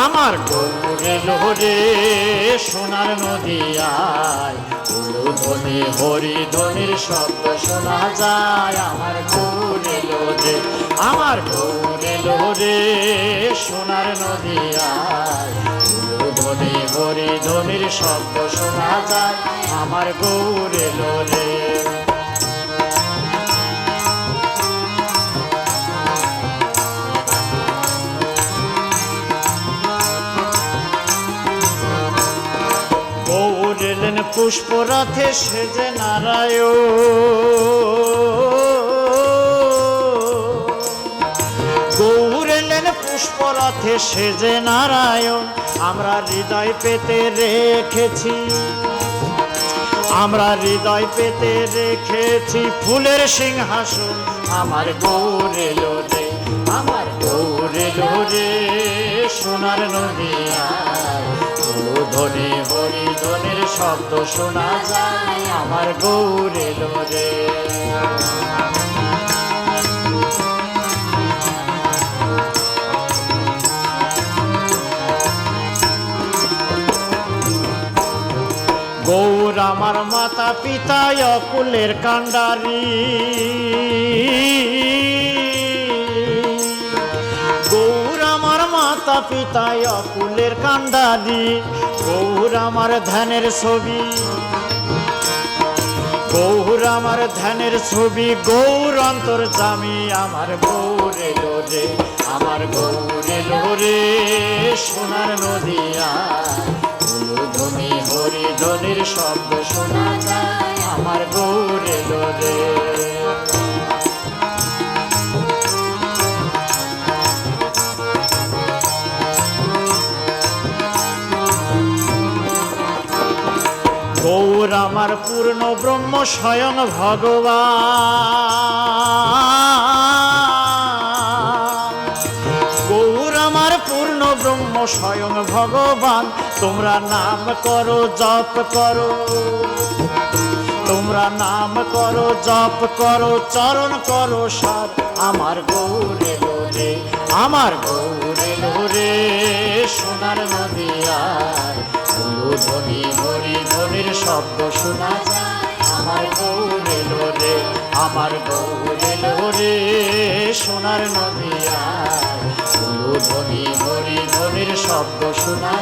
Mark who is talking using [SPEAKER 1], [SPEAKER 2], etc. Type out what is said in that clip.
[SPEAKER 1] আমার গৌর এলো রে সোনার নদিয়ায়, ধ্বনি হরিধ্বনির শব্দ শোনা যায়। আমার গৌর এলো রে, আমার গৌর এলো রে সোনার নদিয়ায়, ধ্বনি হরিধ্বনির শব্দ শোনা যায়। আমার গৌর এলো রে। গৌর এলেন পুষ্পরথে সেজে নারায়ণ, গৌর এলেন পুষ্পরথে সেজে নারায়ণ। আমরা হৃদয় পেতে রেখেছি, আমরা হৃদয় পেতে রেখেছি ফুলের সিংহাসন। আমার গৌর এলো রে, আমার গৌর এলো রে সোনার নদিয়ায়, ধ্বনি হরিধ্বনির শব্দ শোনা যায়। আমার গৌর এলো রে। গৌর আমার মাতা পিতা অকুলের কাণ্ডারি, গৌর আমার মাতা পিতা অকুলের কাণ্ডারি। গৌর আমার ধ্যানের ছবি, গৌর আমার ধ্যানের ছবি, গৌর অন্তর্যামী। আমার গৌর এলো রে, আমার গৌর এলো রে সোনার নদিয়ায়, ধ্বনি হরিধ্বনির শব্দ শোনা যায়। আমার গৌর এলো রে। গৌর আমার পূর্ণ ব্রহ্ম স্বয়ং ভগবান, গৌর আমার পূর্ণ ব্রহ্ম স্বয়ং ভগবান। তোমরা নাম করো জপ করো, তোমরা নাম করো জপ করো, চরণ করো সার। আমার গৌর এলো রে, আমার গৌর এলো রে সোনার নদিয়ায়, ধ্বনি হরিধ্বনির শব্দ শোনা যায়। আমার গৌর এলো রে, আমার গৌর এলো রে সোনার নদিয়ায়, ধ্বনি হরিধ্বনির শব্দ শোনা